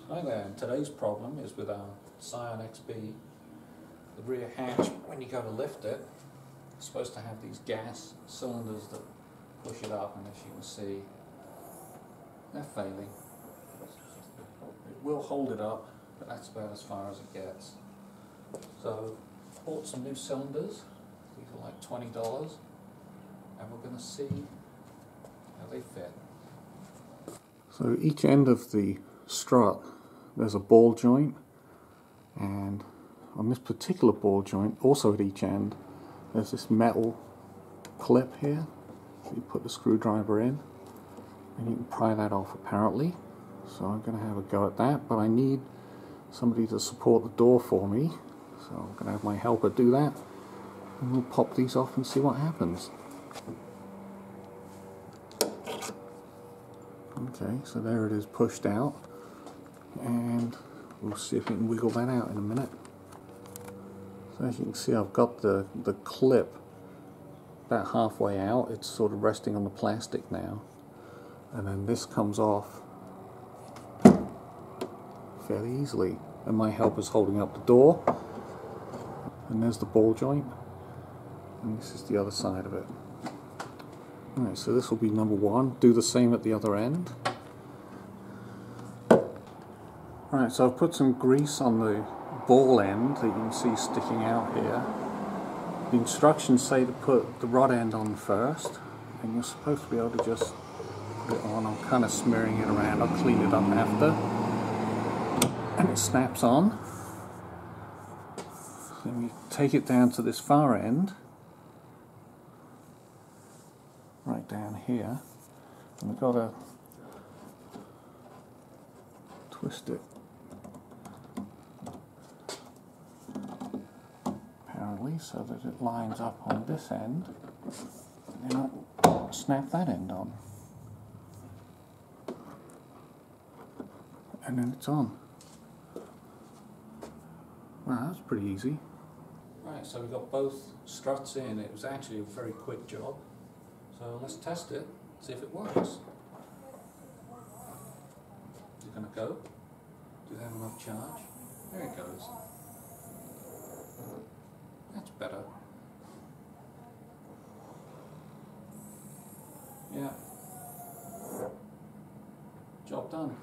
Hi there, and today's problem is with our Scion XB. The rear hatch, when you go to lift it, it's supposed to have these gas cylinders that push it up, and as you can see, they're failing. It will hold it up, but that's about as far as it gets. So, bought some new cylinders. These are like $20, and we're going to see how they fit. So each end of the strut there's a ball joint, and on this particular ball joint, also at each end, there's this metal clip here. So you put the screwdriver in and you can pry that off apparently. So I'm going to have a go at that, but I need somebody to support the door for me, so I'm going to have my helper do that, and we'll pop these off and see what happens. Okay, so there it is pushed out, and we'll see if we can wiggle that out in a minute. So as you can see, I've got the clip about halfway out. It's sort of resting on the plastic now, and then this comes off fairly easily, and my helper's holding up the door, and there's the ball joint, and this is the other side of it. Alright, so this will be number one. Do the same at the other end. Alright, so I've put some grease on the ball end that you can see sticking out here. The instructions say to put the rod end on first, and you're supposed to be able to just put it on. I'm kind of smearing it around. I'll clean it up after. And it snaps on. Then we take it down to this far end, right down here, and we've got to twist it apparently so that it lines up on this end, and then I'll snap that end on, and then it's on. Wow, that's pretty easy. Right, so we got both struts in. It was actually a very quick job. So let's test it, see if it works. Is it going to go? Do you have enough charge? There it goes. That's better. Yeah. Job done.